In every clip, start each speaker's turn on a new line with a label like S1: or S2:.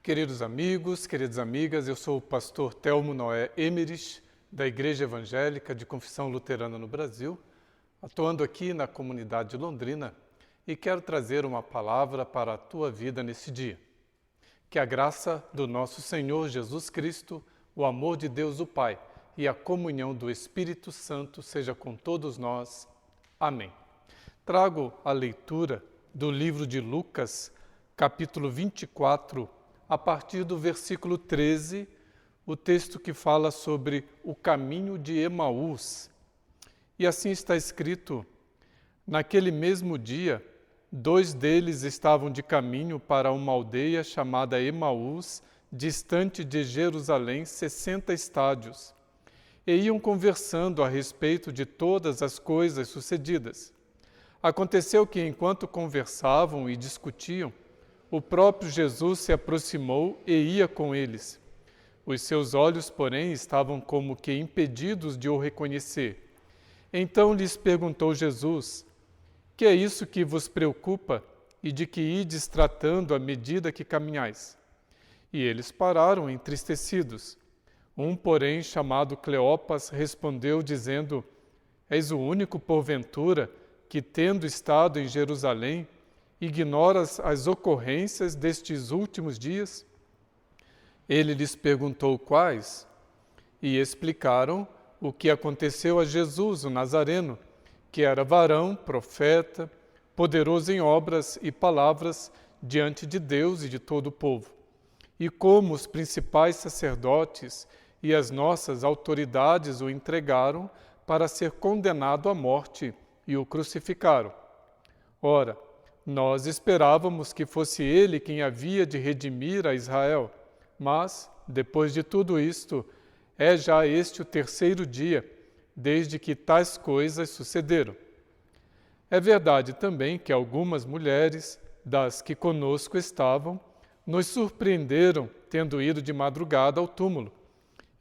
S1: Queridos amigos, queridas amigas, eu sou o pastor Telmo Noé Emerich, da Igreja Evangélica de Confissão Luterana no Brasil, atuando aqui na comunidade de Londrina, e quero trazer uma palavra para a tua vida nesse dia. Que a graça do nosso Senhor Jesus Cristo, o amor de Deus o Pai e a comunhão do Espírito Santo seja com todos nós. Amém. Trago a leitura do livro de Lucas, capítulo 24, a partir do versículo 13, o texto que fala sobre o caminho de Emaús. E assim está escrito: naquele mesmo dia, 2 deles estavam de caminho para uma aldeia chamada Emaús, distante de Jerusalém 60 estádios, e iam conversando a respeito de todas as coisas sucedidas. Aconteceu que, enquanto conversavam e discutiam, o próprio Jesus se aproximou e ia com eles. Os seus olhos, porém, estavam como que impedidos de o reconhecer. Então lhes perguntou Jesus: que é isso que vos preocupa e de que ides tratando à medida que caminhais? E eles pararam entristecidos. Um, porém, chamado Cleopas, respondeu dizendo: és o único, porventura, que, tendo estado em Jerusalém, ignoras as ocorrências destes últimos dias? Ele lhes perguntou quais, e explicaram o que aconteceu a Jesus, o Nazareno, que era varão, profeta, poderoso em obras e palavras diante de Deus e de todo o povo, e como os principais sacerdotes e as nossas autoridades o entregaram para ser condenado à morte e o crucificaram. Ora, nós esperávamos que fosse ele quem havia de redimir a Israel, mas, depois de tudo isto, é já este o 3º dia, desde que tais coisas sucederam. É verdade também que algumas mulheres, das que conosco estavam, nos surpreenderam tendo ido de madrugada ao túmulo,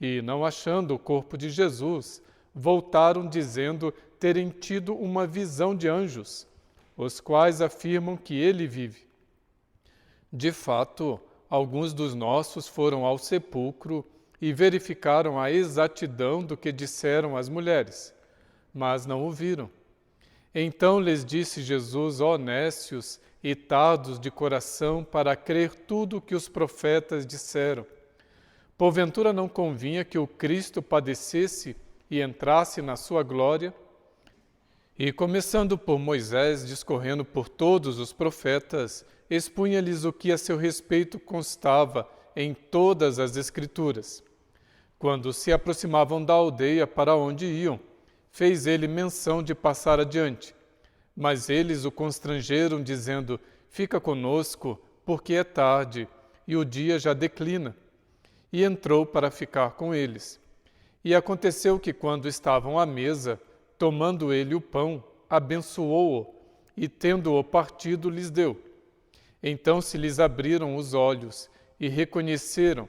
S1: e, não achando o corpo de Jesus, voltaram dizendo terem tido uma visão de anjos, os quais afirmam que ele vive. De fato, alguns dos nossos foram ao sepulcro e verificaram a exatidão do que disseram as mulheres, mas não o viram. Então lhes disse Jesus: ó nécios e tardos de coração, para crer tudo o que os profetas disseram. Porventura não convinha que o Cristo padecesse e entrasse na sua glória? E, começando por Moisés, discorrendo por todos os profetas, expunha-lhes o que a seu respeito constava em todas as Escrituras. Quando se aproximavam da aldeia para onde iam, fez ele menção de passar adiante. Mas eles o constrangeram, dizendo: fica conosco, porque é tarde, e o dia já declina. E entrou para ficar com eles. E aconteceu que, quando estavam à mesa, tomando ele o pão, abençoou-o, e tendo-o partido, lhes deu. Então se lhes abriram os olhos, e reconheceram,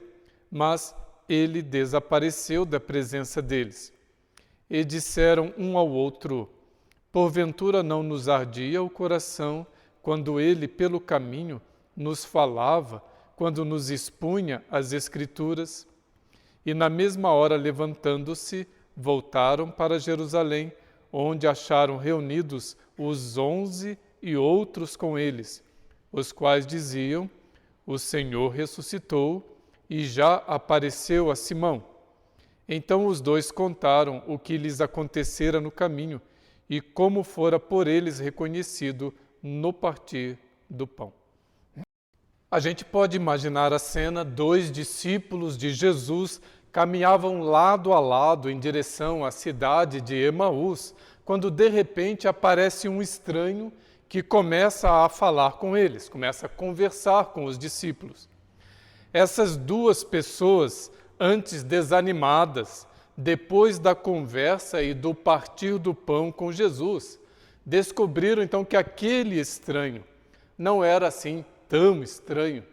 S1: mas ele desapareceu da presença deles. E disseram um ao outro: porventura não nos ardia o coração, quando ele pelo caminho nos falava, quando nos expunha as Escrituras? E na mesma hora, levantando-se, voltaram para Jerusalém, onde acharam reunidos os 11 e outros com eles, os quais diziam: o Senhor ressuscitou e já apareceu a Simão. Então os 2 contaram o que lhes acontecera no caminho e como fora por eles reconhecido no partir do pão. A gente pode imaginar a cena: 2 discípulos de Jesus caminhavam lado a lado em direção à cidade de Emaús, quando de repente aparece um estranho que começa a falar com eles, começa a conversar com os discípulos. Essas 2 pessoas, antes desanimadas, depois da conversa e do partir do pão com Jesus, descobriram então que aquele estranho não era assim tão estranho,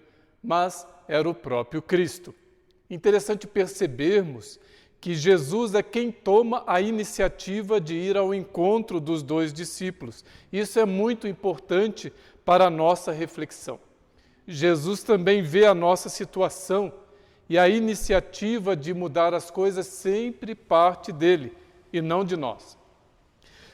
S1: mas era o próprio Cristo. Interessante percebermos que Jesus é quem toma a iniciativa de ir ao encontro dos 2 discípulos. Isso é muito importante para a nossa reflexão. Jesus também vê a nossa situação e a iniciativa de mudar as coisas sempre parte dele e não de nós.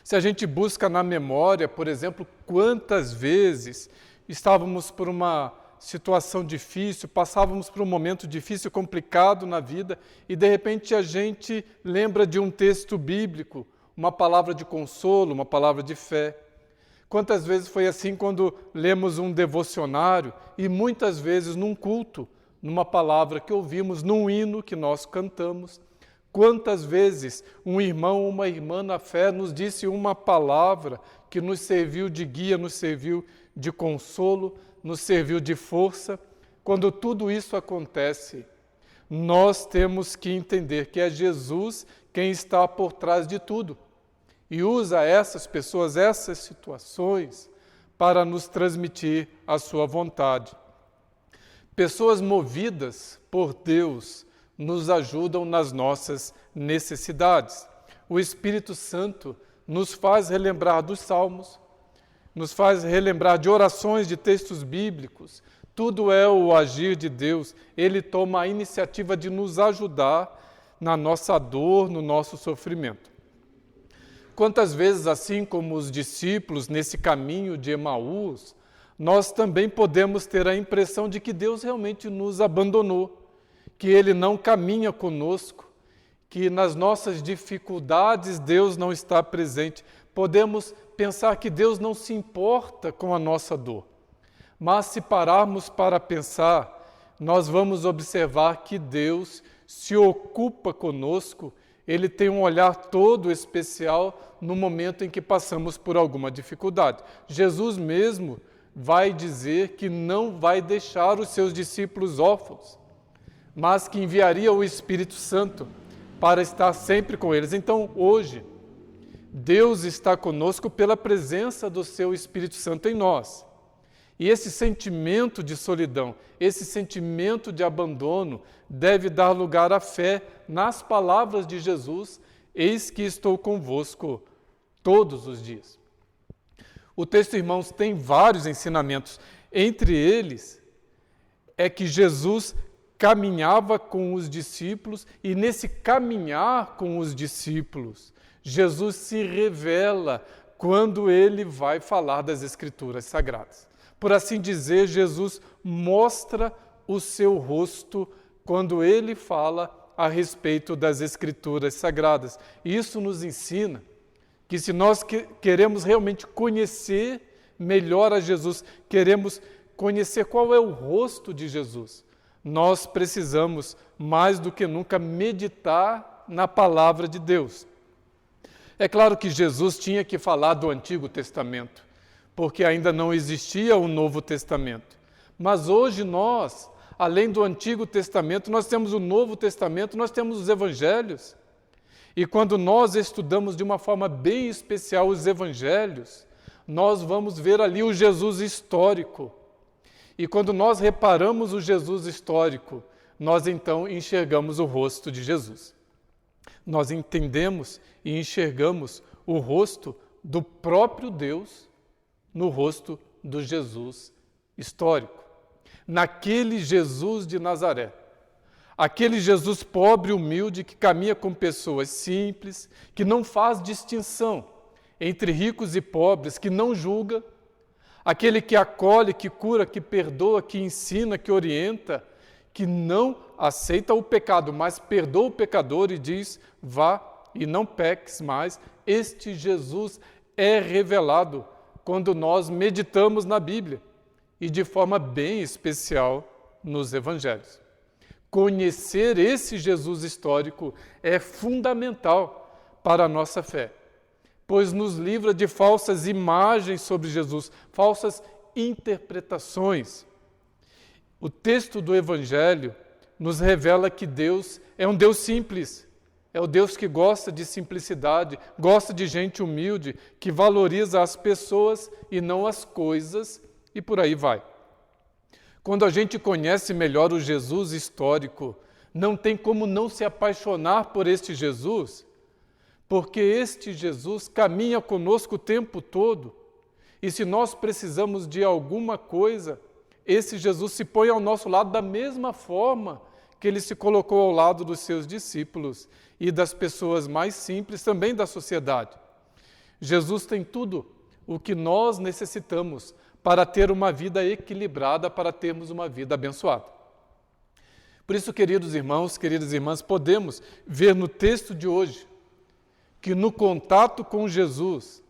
S1: Se a gente busca na memória, por exemplo, quantas vezes estávamos por uma situação difícil, passávamos por um momento difícil, complicado na vida, e de repente a gente lembra de um texto bíblico, uma palavra de consolo, uma palavra de fé. Quantas vezes foi assim quando lemos um devocionário e muitas vezes num culto, numa palavra que ouvimos, num hino que nós cantamos. Quantas vezes um irmão ou uma irmã na fé nos disse uma palavra que nos serviu de guia, nos serviu de consolo, nos serviu de força. Quando tudo isso acontece, nós temos que entender que é Jesus quem está por trás de tudo e usa essas pessoas, essas situações, para nos transmitir a sua vontade. Pessoas movidas por Deus nos ajudam nas nossas necessidades. O Espírito Santo nos faz relembrar dos salmos, nos faz relembrar de orações, de textos bíblicos. Tudo é o agir de Deus. Ele toma a iniciativa de nos ajudar na nossa dor, no nosso sofrimento. Quantas vezes, assim como os discípulos nesse caminho de Emaús, nós também podemos ter a impressão de que Deus realmente nos abandonou, que Ele não caminha conosco, que nas nossas dificuldades Deus não está presente. Podemos pensar que Deus não se importa com a nossa dor. Mas se pararmos para pensar, nós vamos observar que Deus se ocupa conosco, Ele tem um olhar todo especial no momento em que passamos por alguma dificuldade. Jesus mesmo vai dizer que não vai deixar os seus discípulos órfãos, mas que enviaria o Espírito Santo para estar sempre com eles. Então, hoje, Deus está conosco pela presença do seu Espírito Santo em nós. E esse sentimento de solidão, esse sentimento de abandono, deve dar lugar à fé nas palavras de Jesus: eis que estou convosco todos os dias. O texto, irmãos, tem vários ensinamentos. Entre eles, é que Jesus caminhava com os discípulos e nesse caminhar com os discípulos, Jesus se revela quando ele vai falar das Escrituras Sagradas. Por assim dizer, Jesus mostra o seu rosto quando ele fala a respeito das Escrituras Sagradas. E isso nos ensina que se nós queremos realmente conhecer melhor a Jesus, queremos conhecer qual é o rosto de Jesus, nós precisamos, mais do que nunca, meditar na palavra de Deus. É claro que Jesus tinha que falar do Antigo Testamento, porque ainda não existia o Novo Testamento. Mas hoje nós, além do Antigo Testamento, nós temos o Novo Testamento, nós temos os Evangelhos. E quando nós estudamos de uma forma bem especial os Evangelhos, nós vamos ver ali o Jesus histórico. E quando nós reparamos o Jesus histórico, nós então enxergamos o rosto de Jesus. Nós entendemos e enxergamos o rosto do próprio Deus no rosto do Jesus histórico. Naquele Jesus de Nazaré, aquele Jesus pobre e humilde que caminha com pessoas simples, que não faz distinção entre ricos e pobres, que não julga, aquele que acolhe, que cura, que perdoa, que ensina, que orienta, que não aceita o pecado, mas perdoa o pecador e diz: vá e não peques mais. Este Jesus é revelado quando nós meditamos na Bíblia e de forma bem especial nos Evangelhos. Conhecer esse Jesus histórico é fundamental para a nossa fé, pois nos livra de falsas imagens sobre Jesus, falsas interpretações. O texto do Evangelho nos revela que Deus é um Deus simples, é o Deus que gosta de simplicidade, gosta de gente humilde, que valoriza as pessoas e não as coisas, e por aí vai. Quando a gente conhece melhor o Jesus histórico, não tem como não se apaixonar por este Jesus, porque este Jesus caminha conosco o tempo todo. E se nós precisamos de alguma coisa, esse Jesus se põe ao nosso lado da mesma forma que ele se colocou ao lado dos seus discípulos e das pessoas mais simples também da sociedade. Jesus tem tudo o que nós necessitamos para ter uma vida equilibrada, para termos uma vida abençoada. Por isso, queridos irmãos, queridas irmãs, podemos ver no texto de hoje que no contato com Jesus,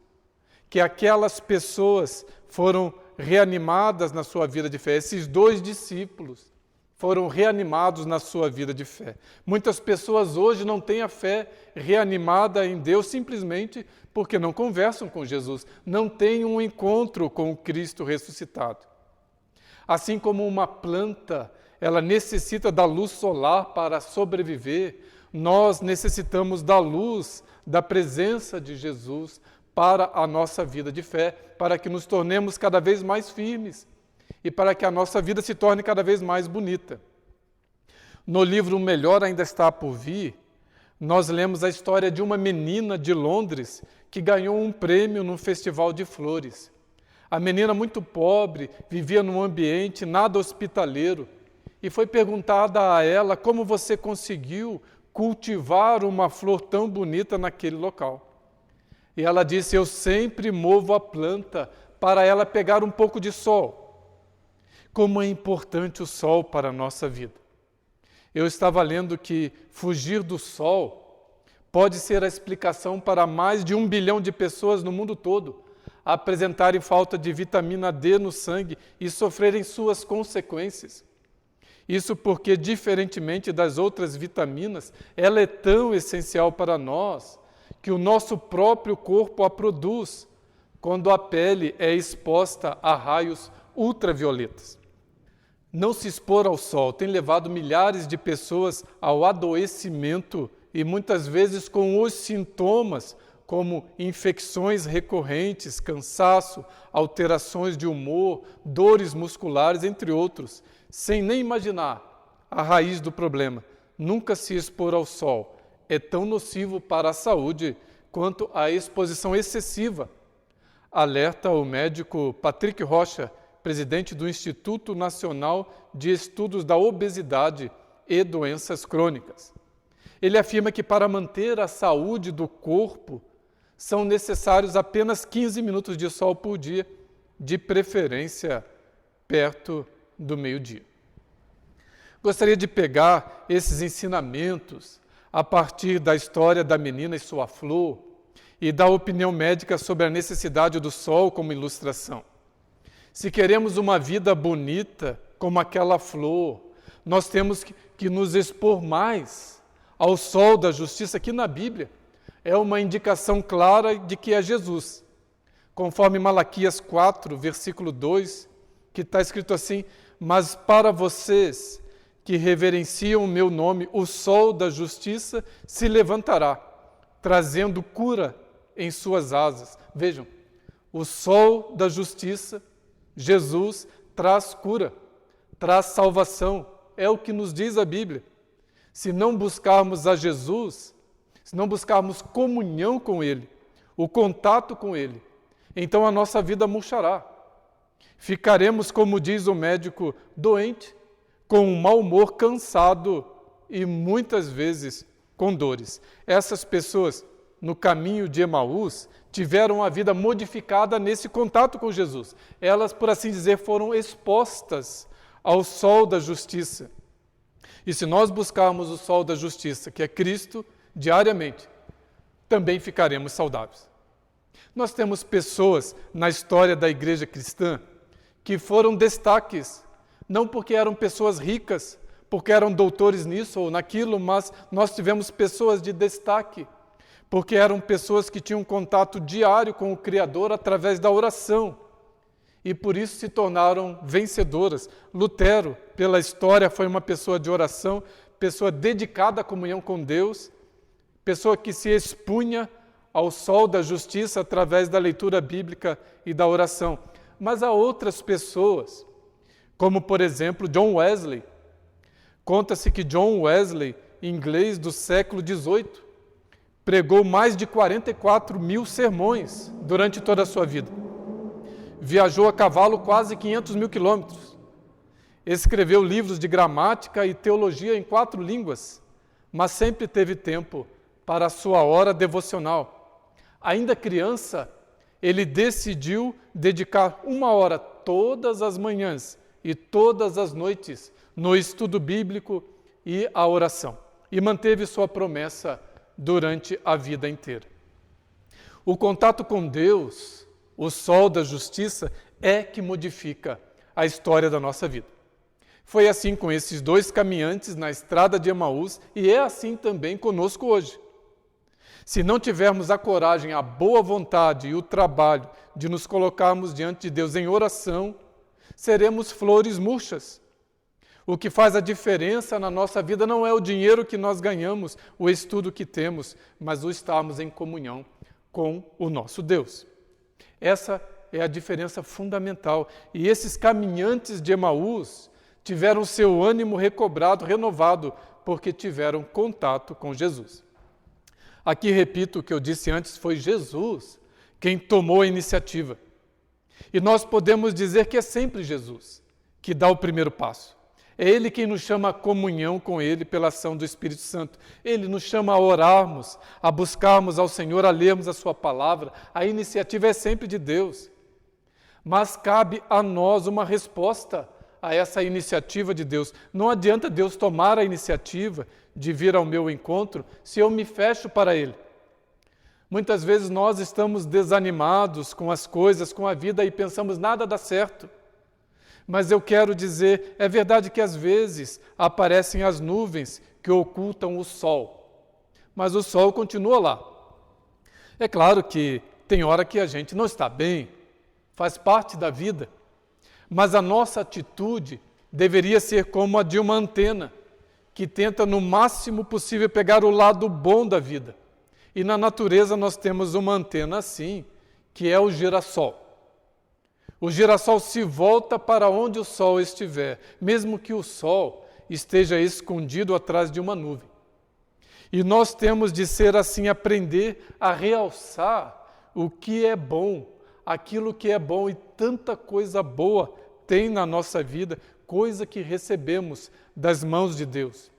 S1: que aquelas pessoas foram reanimadas na sua vida de fé. Esses 2 discípulos foram reanimados na sua vida de fé. Muitas pessoas hoje não têm a fé reanimada em Deus simplesmente porque não conversam com Jesus, não têm um encontro com o Cristo ressuscitado. Assim como uma planta, ela necessita da luz solar para sobreviver, nós necessitamos da luz, da presença de Jesus para a nossa vida de fé, para que nos tornemos cada vez mais firmes e para que a nossa vida se torne cada vez mais bonita. No livro O Melhor Ainda Está Por Vir, nós lemos a história de uma menina de Londres que ganhou um prêmio num festival de flores. A menina, muito pobre, vivia num ambiente nada hospitaleiro e foi perguntada a ela como você conseguiu cultivar uma flor tão bonita naquele local. E ela disse, eu sempre movo a planta para ela pegar um pouco de sol. Como é importante o sol para a nossa vida. Eu estava lendo que fugir do sol pode ser a explicação para mais de 1 bilhão de pessoas no mundo todo apresentarem falta de vitamina D no sangue e sofrerem suas consequências. Isso porque, diferentemente das outras vitaminas, ela é tão essencial para nós que o nosso próprio corpo a produz quando a pele é exposta a raios ultravioletas. Não se expor ao sol tem levado milhares de pessoas ao adoecimento e muitas vezes com os sintomas como infecções recorrentes, cansaço, alterações de humor, dores musculares, entre outros, sem nem imaginar a raiz do problema. Nunca se expor ao sol é tão nocivo para a saúde quanto a exposição excessiva. Alerta o médico Patrick Rocha, presidente do Instituto Nacional de Estudos da Obesidade e Doenças Crônicas. Ele afirma que para manter a saúde do corpo são necessários apenas 15 minutos de sol por dia, de preferência perto do meio-dia. Gostaria de pegar esses ensinamentos a partir da história da menina e sua flor e da opinião médica sobre a necessidade do sol como ilustração. Se queremos uma vida bonita como aquela flor, nós temos que nos expor mais ao sol da justiça, que na Bíblia é uma indicação clara de que é Jesus. Conforme Malaquias 4, versículo 2, que está escrito assim, mas para vocês que reverenciam o meu nome, o sol da justiça se levantará, trazendo cura em suas asas. Vejam, o sol da justiça, Jesus, traz cura, traz salvação. É o que nos diz a Bíblia. Se não buscarmos a Jesus, se não buscarmos comunhão com Ele, o contato com Ele, então a nossa vida murchará. Ficaremos, como diz o médico, doente, com um mau humor, cansado e muitas vezes com dores. Essas pessoas, no caminho de Emaús, tiveram a vida modificada nesse contato com Jesus. Elas, por assim dizer, foram expostas ao sol da justiça. E se nós buscarmos o sol da justiça, que é Cristo, diariamente, também ficaremos saudáveis. Nós temos pessoas na história da igreja cristã que foram destaques, não porque eram pessoas ricas, porque eram doutores nisso ou naquilo, mas nós tivemos pessoas de destaque, porque eram pessoas que tinham contato diário com o Criador através da oração, e por isso se tornaram vencedoras. Lutero, pela história, foi uma pessoa de oração, pessoa dedicada à comunhão com Deus, pessoa que se expunha ao sol da justiça através da leitura bíblica e da oração. Mas há outras pessoas, como, por exemplo, John Wesley. Conta-se que John Wesley, inglês do século XVIII, pregou mais de 44 mil sermões durante toda a sua vida. Viajou a cavalo quase 500 mil quilômetros. escreveu livros de gramática e teologia em 4 línguas, mas sempre teve tempo para a sua hora devocional. Ainda criança, ele decidiu dedicar 1 hora todas as manhãs e todas as noites no estudo bíblico e a oração, e manteve sua promessa durante a vida inteira. O contato com Deus, o sol da justiça, é que modifica a história da nossa vida. Foi assim com esses 2 caminhantes na estrada de Emaús e é assim também conosco hoje. Se não tivermos a coragem, a boa vontade e o trabalho de nos colocarmos diante de Deus em oração, seremos flores murchas. O que faz a diferença na nossa vida não é o dinheiro que nós ganhamos, o estudo que temos, mas o estarmos em comunhão com o nosso Deus. Essa é a diferença fundamental. E esses caminhantes de Emaús tiveram seu ânimo recobrado, renovado, porque tiveram contato com Jesus. Aqui, repito o que eu disse antes, foi Jesus quem tomou a iniciativa. E nós podemos dizer que é sempre Jesus que dá o primeiro passo. É Ele quem nos chama a comunhão com Ele pela ação do Espírito Santo. Ele nos chama a orarmos, a buscarmos ao Senhor, a lermos a Sua palavra. A iniciativa é sempre de Deus. Mas cabe a nós uma resposta a essa iniciativa de Deus. Não adianta Deus tomar a iniciativa de vir ao meu encontro se eu me fecho para Ele. Muitas vezes nós estamos desanimados com as coisas, com a vida e pensamos nada dá certo. Mas eu quero dizer, é verdade que às vezes aparecem as nuvens que ocultam o sol, mas o sol continua lá. É claro que tem hora que a gente não está bem, faz parte da vida, mas a nossa atitude deveria ser como a de uma antena, que tenta no máximo possível pegar o lado bom da vida. E na natureza nós temos uma antena assim, que é o girassol. O girassol se volta para onde o sol estiver, mesmo que o sol esteja escondido atrás de uma nuvem. E nós temos de ser assim, aprender a realçar o que é bom, aquilo que é bom, e tanta coisa boa tem na nossa vida, coisa que recebemos das mãos de Deus.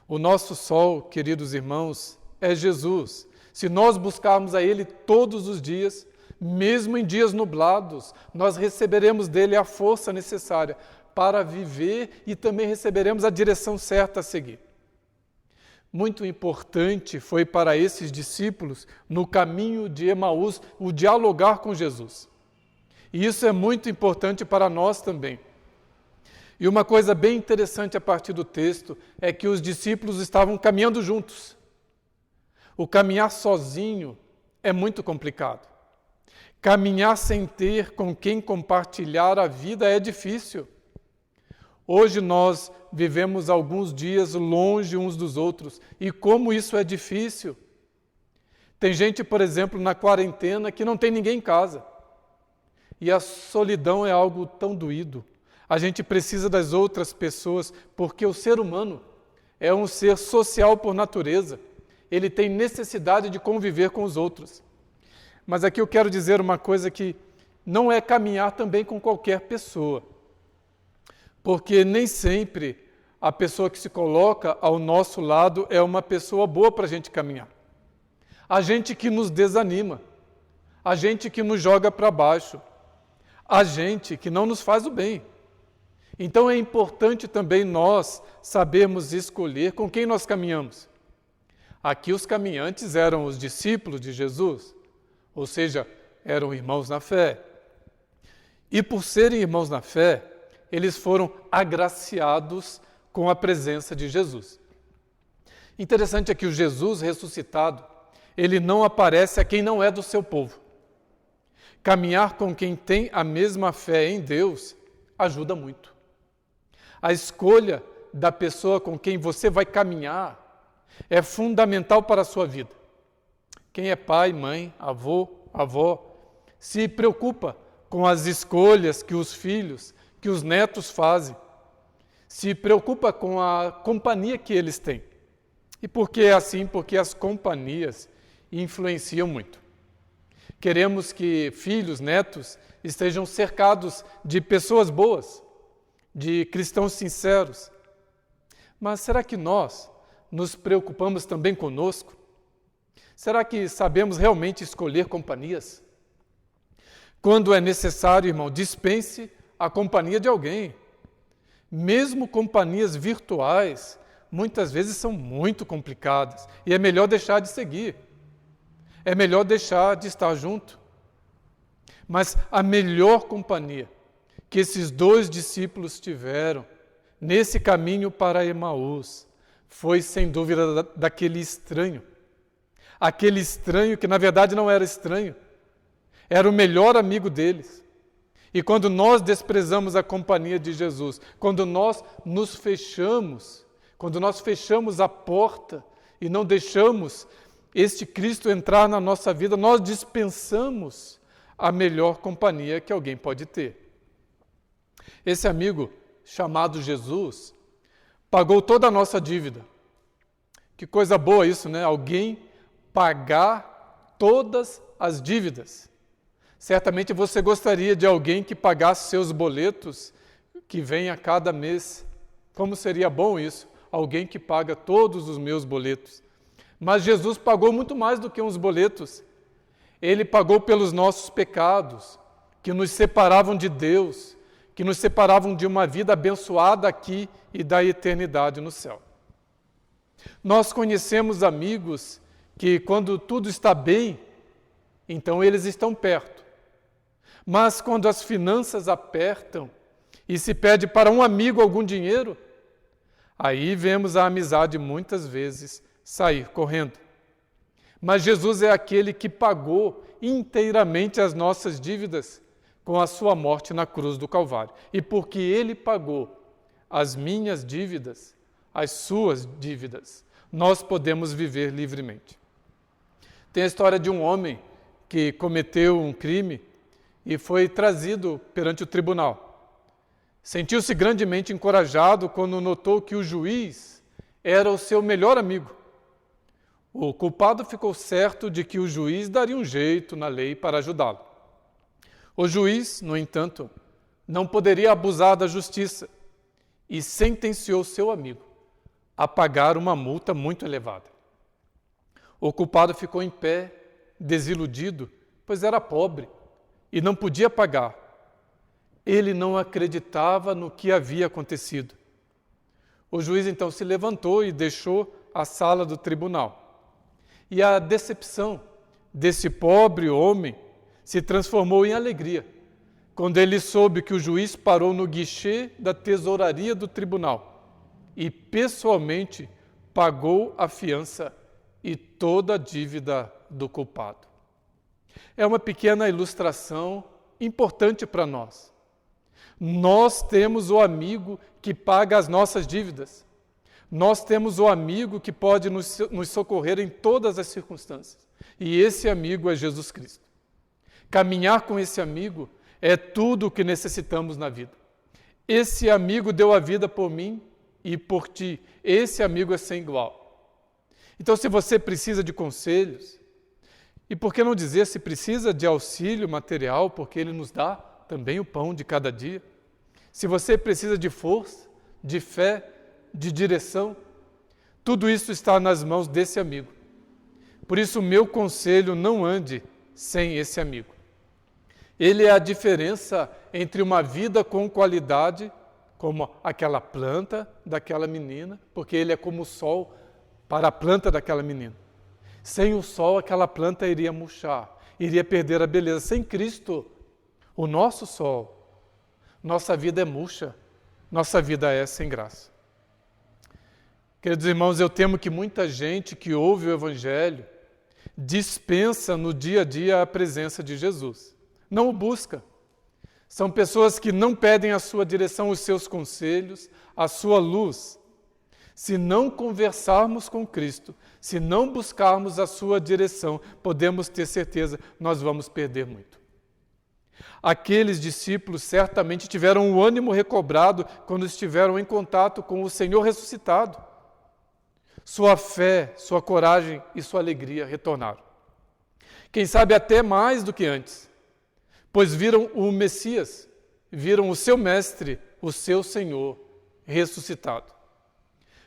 S1: O nosso sol, queridos irmãos, é Jesus. Se nós buscarmos a Ele todos os dias, mesmo em dias nublados, nós receberemos dele a força necessária para viver e também receberemos a direção certa a seguir. Muito importante foi para esses discípulos, no caminho de Emaús, o dialogar com Jesus. E isso é muito importante para nós também. E uma coisa bem interessante a partir do texto é que os discípulos estavam caminhando juntos. O caminhar sozinho é muito complicado. Caminhar sem ter com quem compartilhar a vida é difícil. Hoje nós vivemos alguns dias longe uns dos outros. E como isso é difícil. Tem gente, por exemplo, na quarentena que não tem ninguém em casa. E a solidão é algo tão doído. A gente precisa das outras pessoas, porque o ser humano é um ser social por natureza. Ele tem necessidade de conviver com os outros. Mas aqui eu quero dizer uma coisa que não é caminhar também com qualquer pessoa. Porque nem sempre a pessoa que se coloca ao nosso lado é uma pessoa boa para a gente caminhar. A gente que nos desanima, a gente que nos joga para baixo, a gente que não nos faz o bem. Então é importante também nós sabermos escolher com quem nós caminhamos. Aqui os caminhantes eram os discípulos de Jesus, ou seja, eram irmãos na fé. E por serem irmãos na fé, eles foram agraciados com a presença de Jesus. Interessante é que o Jesus ressuscitado, ele não aparece a quem não é do seu povo. Caminhar com quem tem a mesma fé em Deus ajuda muito. A escolha da pessoa com quem você vai caminhar é fundamental para a sua vida. Quem é pai, mãe, avô, avó, se preocupa com as escolhas que os filhos, que os netos fazem, se preocupa com a companhia que eles têm. E por que é assim? Porque as companhias influenciam muito. Queremos que filhos, netos, estejam cercados de pessoas boas, de cristãos sinceros. Mas será que nós nos preocupamos também conosco? Será que sabemos realmente escolher companhias? Quando é necessário, irmão, dispense a companhia de alguém. Mesmo companhias virtuais, muitas vezes são muito complicadas e é melhor deixar de seguir. É melhor deixar de estar junto. Mas a melhor companhia que esses 2 discípulos tiveram nesse caminho para Emaús foi, sem dúvida, daquele estranho. Aquele estranho que, na verdade, não era estranho. Era o melhor amigo deles. E quando nós desprezamos a companhia de Jesus, quando nós nos fechamos, quando nós fechamos a porta e não deixamos este Cristo entrar na nossa vida, nós dispensamos a melhor companhia que alguém pode ter. Esse amigo, chamado Jesus, pagou toda a nossa dívida. Que coisa boa isso, né? Alguém pagar todas as dívidas. Certamente você gostaria de alguém que pagasse seus boletos que vem a cada mês. Como seria bom isso? Alguém que paga todos os meus boletos. Mas Jesus pagou muito mais do que uns boletos. Ele pagou pelos nossos pecados, que nos separavam de Deus, que nos separavam de uma vida abençoada aqui e da eternidade no céu. Nós conhecemos amigos que, quando tudo está bem, então eles estão perto. Mas quando as finanças apertam e se pede para um amigo algum dinheiro, aí vemos a amizade muitas vezes sair correndo. Mas Jesus é aquele que pagou inteiramente as nossas dívidas com a sua morte na cruz do Calvário. E porque Ele pagou as minhas dívidas, as suas dívidas, nós podemos viver livremente. Tem a história de um homem que cometeu um crime e foi trazido perante o tribunal. Sentiu-se grandemente encorajado quando notou que o juiz era o seu melhor amigo. O culpado ficou certo de que o juiz daria um jeito na lei para ajudá-lo. O juiz, no entanto, não poderia abusar da justiça e sentenciou seu amigo a pagar uma multa muito elevada. O culpado ficou em pé, desiludido, pois era pobre e não podia pagar. Ele não acreditava no que havia acontecido. O juiz então se levantou e deixou a sala do tribunal. E a decepção desse pobre homem se transformou em alegria, quando ele soube que o juiz parou no guichê da tesouraria do tribunal e pessoalmente pagou a fiança e toda a dívida do culpado. É uma pequena ilustração importante para nós. Nós temos o amigo que paga as nossas dívidas. Nós temos o amigo que pode nos socorrer em todas as circunstâncias. E esse amigo é Jesus Cristo. Caminhar com esse amigo é tudo o que necessitamos na vida. Esse amigo deu a vida por mim e por ti. Esse amigo é sem igual. Então, se você precisa de conselhos, e por que não dizer se precisa de auxílio material, porque ele nos dá também o pão de cada dia. Se você precisa de força, de fé, de direção, tudo isso está nas mãos desse amigo. Por isso, o meu conselho: não ande sem esse amigo. Ele é a diferença entre uma vida com qualidade, como aquela planta daquela menina, porque ele é como o sol para a planta daquela menina. Sem o sol, aquela planta iria murchar, iria perder a beleza. Sem Cristo, o nosso sol, nossa vida é murcha, nossa vida é sem graça. Queridos irmãos, eu temo que muita gente que ouve o Evangelho dispensa no dia a dia a presença de Jesus. Não o busca. São pessoas que não pedem a sua direção, os seus conselhos, a sua luz. Se não conversarmos com Cristo, se não buscarmos a sua direção, podemos ter certeza, nós vamos perder muito. Aqueles discípulos certamente tiveram o ânimo recobrado quando estiveram em contato com o Senhor ressuscitado. Sua fé, sua coragem e sua alegria retornaram. Quem sabe até mais do que antes, pois viram o Messias, viram o seu mestre o seu Senhor ressuscitado.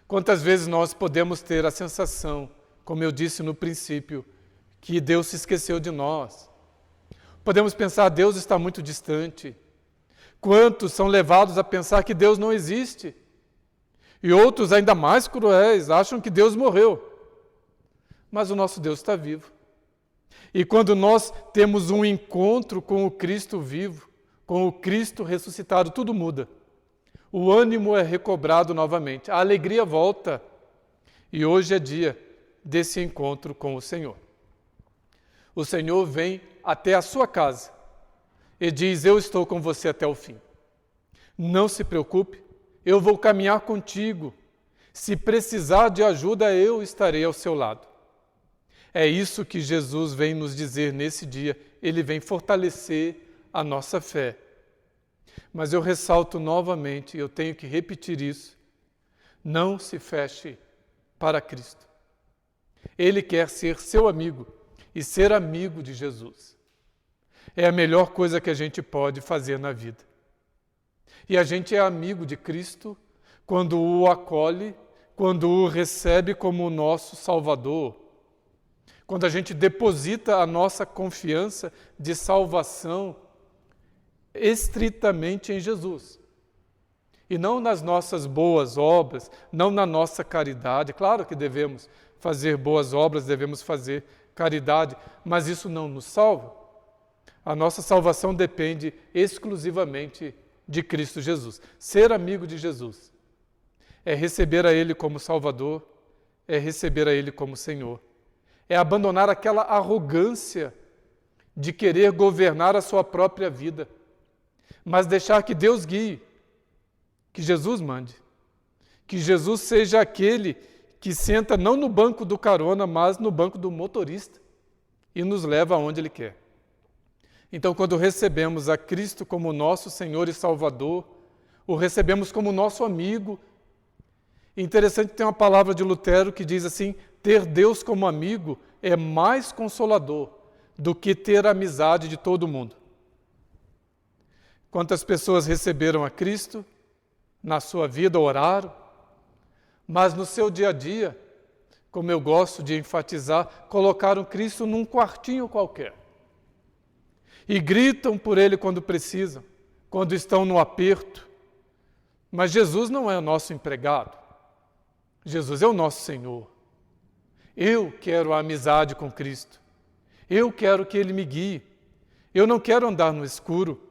S1: Quantas vezes nós podemos ter a sensação, como eu disse no princípio, que Deus se esqueceu de nós. Podemos pensar, Deus está muito distante. Quantos são levados a pensar que Deus não existe? E outros, ainda mais cruéis, acham que Deus morreu. Mas o nosso Deus está vivo. E quando nós temos um encontro com o Cristo vivo, com o Cristo ressuscitado, tudo muda. O ânimo é recobrado novamente, a alegria volta. E hoje é dia desse encontro com o Senhor. O Senhor vem até a sua casa e diz: eu estou com você até o fim. Não se preocupe, eu vou caminhar contigo. Se precisar de ajuda, eu estarei ao seu lado. É isso que Jesus vem nos dizer nesse dia. Ele vem fortalecer a nossa fé. Mas eu ressalto novamente, eu tenho que repetir isso: não se feche para Cristo. Ele quer ser seu amigo e ser amigo de Jesus. É a melhor coisa que a gente pode fazer na vida. E a gente é amigo de Cristo quando o acolhe, quando o recebe como o nosso Salvador, quando a gente deposita a nossa confiança de salvação estritamente em Jesus. E não nas nossas boas obras, não na nossa caridade. Claro que devemos fazer boas obras, devemos fazer caridade, mas isso não nos salva. A nossa salvação depende exclusivamente de Cristo Jesus. Ser amigo de Jesus é receber a Ele como Salvador, é receber a Ele como Senhor. É abandonar aquela arrogância de querer governar a sua própria vida, mas deixar que Deus guie, que Jesus mande, que Jesus seja aquele que senta não no banco do carona, mas no banco do motorista e nos leva aonde Ele quer. Então, quando recebemos a Cristo como nosso Senhor e Salvador, o recebemos como nosso amigo. Interessante, tem uma palavra de Lutero que diz assim: ter Deus como amigo é mais consolador do que ter a amizade de todo mundo. Quantas pessoas receberam a Cristo, na sua vida oraram, mas no seu dia a dia, como eu gosto de enfatizar, colocaram Cristo num quartinho qualquer. E gritam por Ele quando precisam, quando estão no aperto. Mas Jesus não é o nosso empregado. Jesus é o nosso Senhor. Eu quero a amizade com Cristo. Eu quero que Ele me guie. Eu não quero andar no escuro.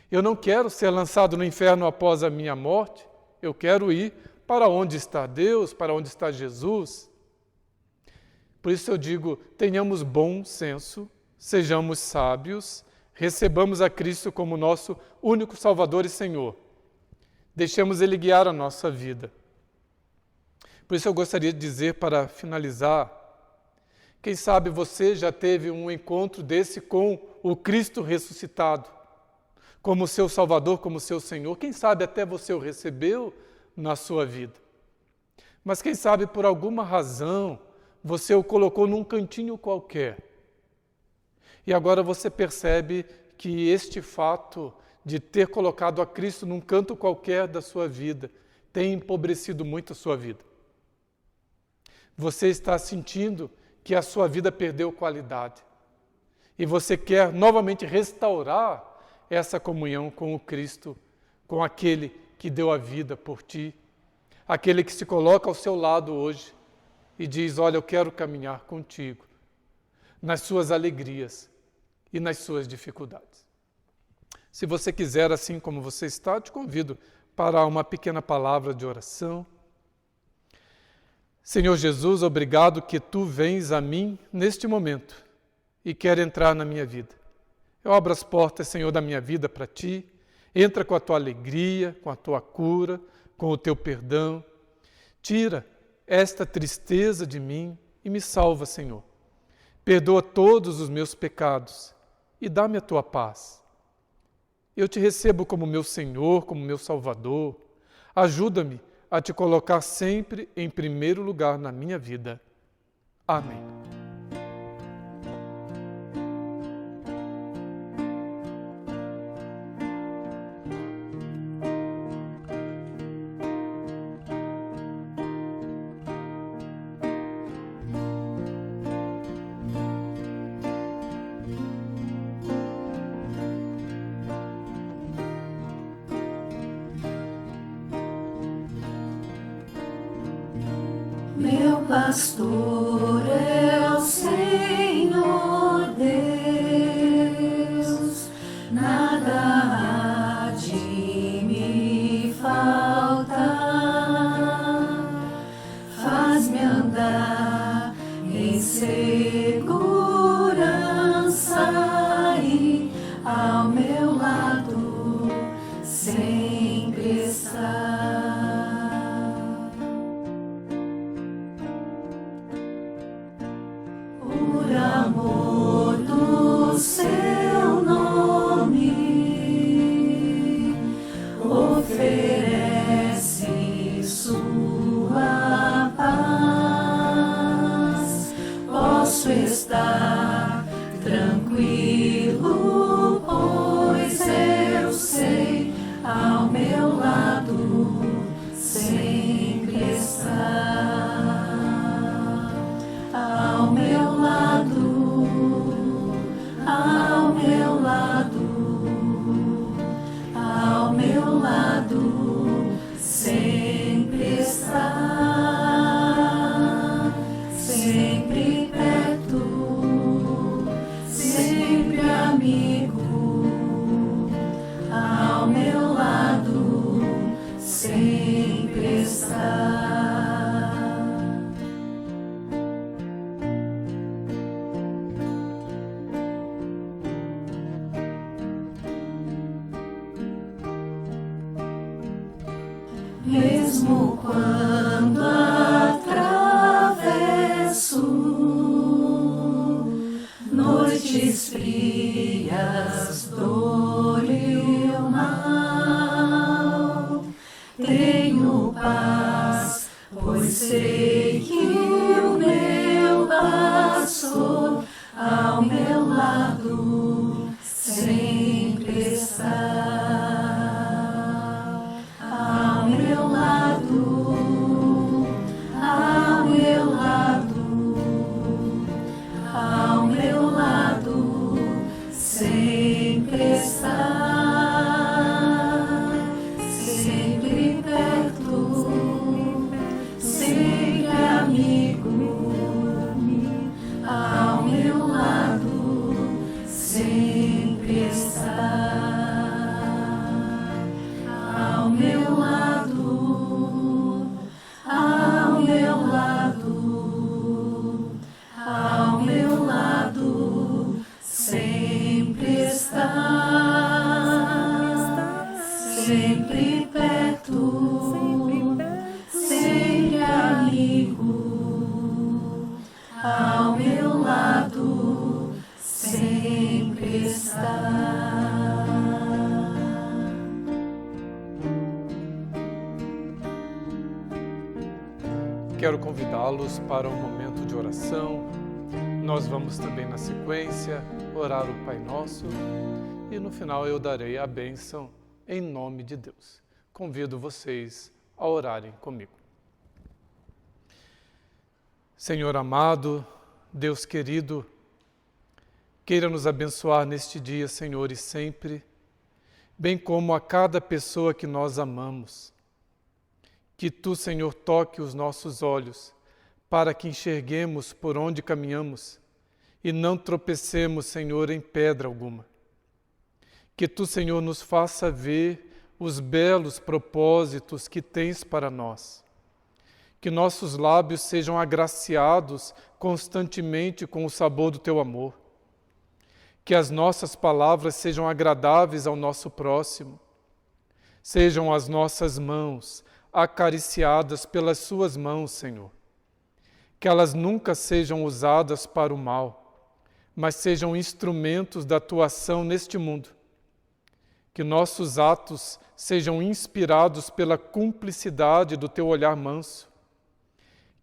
S1: Eu não quero ser lançado no inferno após a minha morte. Eu quero ir para onde está Deus, para onde está Jesus. Por isso eu digo, tenhamos bom senso, sejamos sábios, recebamos a Cristo como nosso único Salvador e Senhor. Deixemos Ele guiar a nossa vida. Por isso eu gostaria de dizer, para finalizar, quem sabe você já teve um encontro desse com o Cristo ressuscitado, como seu Salvador, como seu Senhor. Quem sabe até você o recebeu na sua vida. Mas quem sabe por alguma razão você o colocou num cantinho qualquer. E agora você percebe que este fato de ter colocado a Cristo num canto qualquer da sua vida tem empobrecido muito a sua vida. Você está sentindo que a sua vida perdeu qualidade. E você quer novamente restaurar essa comunhão com o Cristo, com aquele que deu a vida por ti, aquele que se coloca ao seu lado hoje e diz: olha, eu quero caminhar contigo nas suas alegrias e nas suas dificuldades. Se você quiser, assim como você está, te convido para uma pequena palavra de oração. Senhor Jesus, obrigado que Tu vens a mim neste momento e quer entrar na minha vida. Eu abro as portas, Senhor, da minha vida para Ti. Entra com a Tua alegria, com a Tua cura, com o Teu perdão. Tira esta tristeza de mim e me salva, Senhor. Perdoa todos os meus pecados e dá-me a Tua paz. Eu Te recebo como meu Senhor, como meu Salvador. Ajuda-me a Te colocar sempre em primeiro lugar na minha vida. Amém.
S2: pastor é o Senhor Deus, nada há de me faltar. Faz-me andar em segurança e ao meu lado sempre está. Por amor do seu nome, oferece sua paz. Posso estar tranquilo, pois eu sei, ao meu lado sempre está. Ao meu lado, ao meu lado, ao meu lado sempre está, sempre perto, sempre amigo, ao meu lado sempre está. Mesmo quando atravesso noites frias, dor e o mal, tenho paz, pois sei que o meu pastor ao meu lado sempre está. Ao meu lado, ao meu lado, ao meu lado sempre está, sempre perto, sempre amigo, ao meu lado sempre está. Ao meu lado, ao meu lado, ao meu lado sempre está, sempre perto, sempre amigo, ao meu lado sempre está.
S1: Quero convidá-los para um momento de oração. Nós vamos também, na sequência, orar o Pai Nosso e no final eu darei a bênção em nome de Deus. Convido vocês a orarem comigo. Senhor amado, Deus querido, queira nos abençoar neste dia, Senhor, e sempre, bem como a cada pessoa que nós amamos. Que Tu, Senhor, toque os nossos olhos para que enxerguemos por onde caminhamos e não tropecemos, Senhor, em pedra alguma. Que Tu, Senhor, nos faça ver os belos propósitos que Tens para nós. Que nossos lábios sejam agraciados constantemente com o sabor do Teu amor. Que as nossas palavras sejam agradáveis ao nosso próximo. Sejam as nossas mãos acariciadas pelas Suas mãos, Senhor. Que elas nunca sejam usadas para o mal, mas sejam instrumentos da Tua ação neste mundo. Que nossos atos sejam inspirados pela cumplicidade do Teu olhar manso.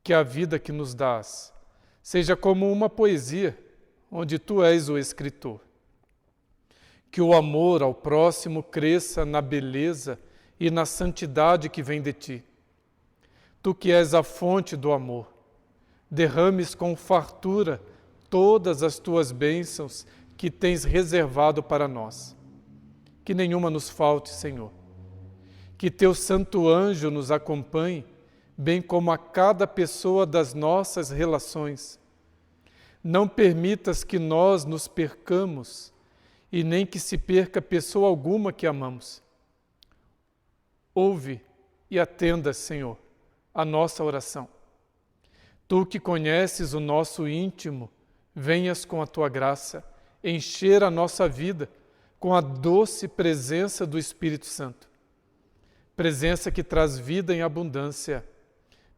S1: Que a vida que nos dás seja como uma poesia, onde Tu és o escritor. Que o amor ao próximo cresça na beleza e na santidade que vem de Ti. Tu que és a fonte do amor, derrames com fartura todas as Tuas bênçãos que Tens reservado para nós. Que nenhuma nos falte, Senhor. Que Teu santo anjo nos acompanhe, bem como a cada pessoa das nossas relações. Não permitas que nós nos percamos e nem que se perca pessoa alguma que amamos. Ouve e atenda, Senhor, a nossa oração. Tu que conheces o nosso íntimo, venhas com a Tua graça encher a nossa vida com a doce presença do Espírito Santo. Presença que traz vida em abundância,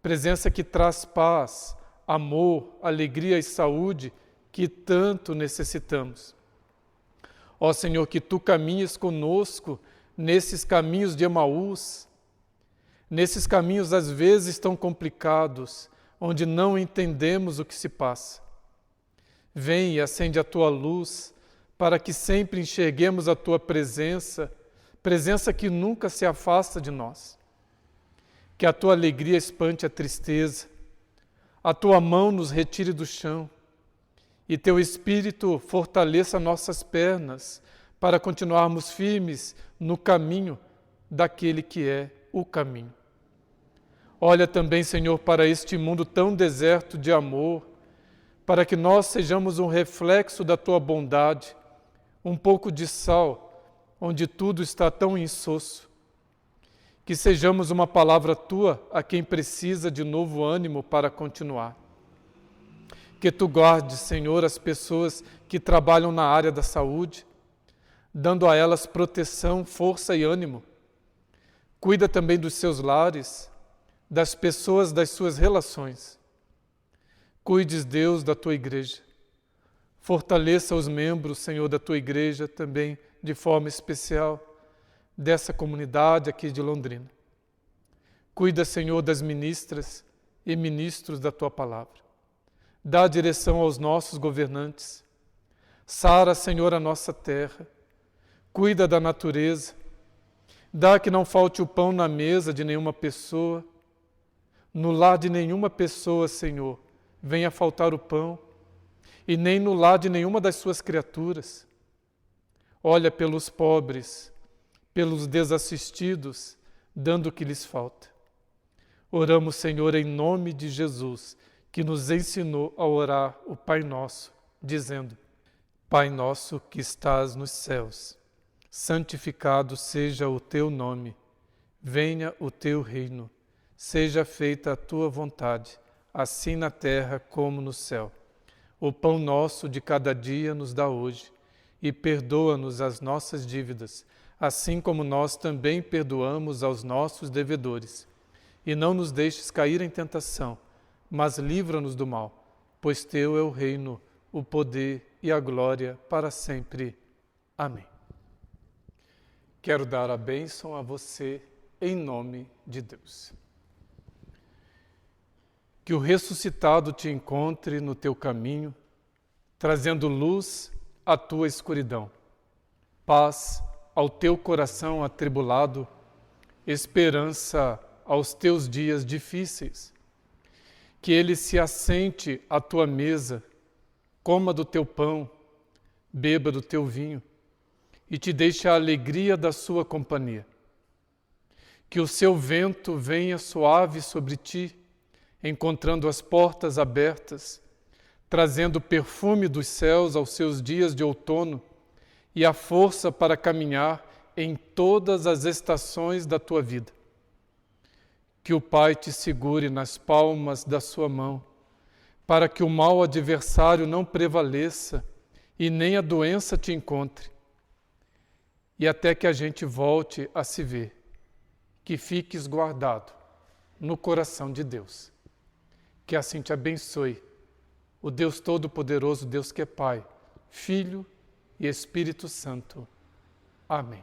S1: presença que traz paz, amor, alegria e saúde que tanto necessitamos. Ó Senhor, que Tu caminhes conosco nesses caminhos de Emaús, nesses caminhos às vezes tão complicados, onde não entendemos o que se passa. Vem e acende a Tua luz, para que sempre enxerguemos a Tua presença, presença que nunca se afasta de nós. Que a Tua alegria espante a tristeza, a Tua mão nos retire do chão, e Teu Espírito fortaleça nossas pernas, para continuarmos firmes no caminho daquele que é o caminho. Olha também, Senhor, para este mundo tão deserto de amor, para que nós sejamos um reflexo da Tua bondade, um pouco de sal, onde tudo está tão insosso. Que sejamos uma palavra Tua a quem precisa de novo ânimo para continuar. Que Tu guardes, Senhor, as pessoas que trabalham na área da saúde, dando a elas proteção, força e ânimo. Cuida também dos seus lares, das pessoas, das suas relações. Cuides, Deus, da Tua igreja. Fortaleça os membros, Senhor, da Tua igreja também, de forma especial, dessa comunidade aqui de Londrina. Cuida, Senhor, das ministras e ministros da Tua palavra. Dá direção aos nossos governantes. Sara, Senhor, a nossa terra. Cuida da natureza. Dá que não falte o pão na mesa de nenhuma pessoa. No lar de nenhuma pessoa, Senhor, venha faltar o pão, e nem no lar de nenhuma das suas criaturas. Olha pelos pobres, pelos desassistidos, dando o que lhes falta. Oramos, Senhor, em nome de Jesus, que nos ensinou a orar o Pai Nosso, dizendo: Pai nosso que estás nos céus, santificado seja o Teu nome, venha o Teu reino. Seja feita a Tua vontade, assim na terra como no céu. O pão nosso de cada dia nos dá hoje, e perdoa-nos as nossas dívidas, assim como nós também perdoamos aos nossos devedores. E não nos deixes cair em tentação, mas livra-nos do mal, pois Teu é o reino, o poder e a glória para sempre. Amém. Quero dar a bênção a você em nome de Deus. Que o ressuscitado te encontre no teu caminho, trazendo luz à tua escuridão, paz ao teu coração atribulado, esperança aos teus dias difíceis. Que ele se assente à tua mesa, coma do teu pão, beba do teu vinho e te deixe a alegria da sua companhia. Que o seu vento venha suave sobre ti, encontrando as portas abertas, trazendo o perfume dos céus aos seus dias de outono e a força para caminhar em todas as estações da tua vida. Que o Pai te segure nas palmas da sua mão, para que o mau adversário não prevaleça e nem a doença te encontre. E até que a gente volte a se ver, que fiques guardado no coração de Deus. Que assim te abençoe o Deus Todo-Poderoso, Deus que é Pai, Filho e Espírito Santo. Amém.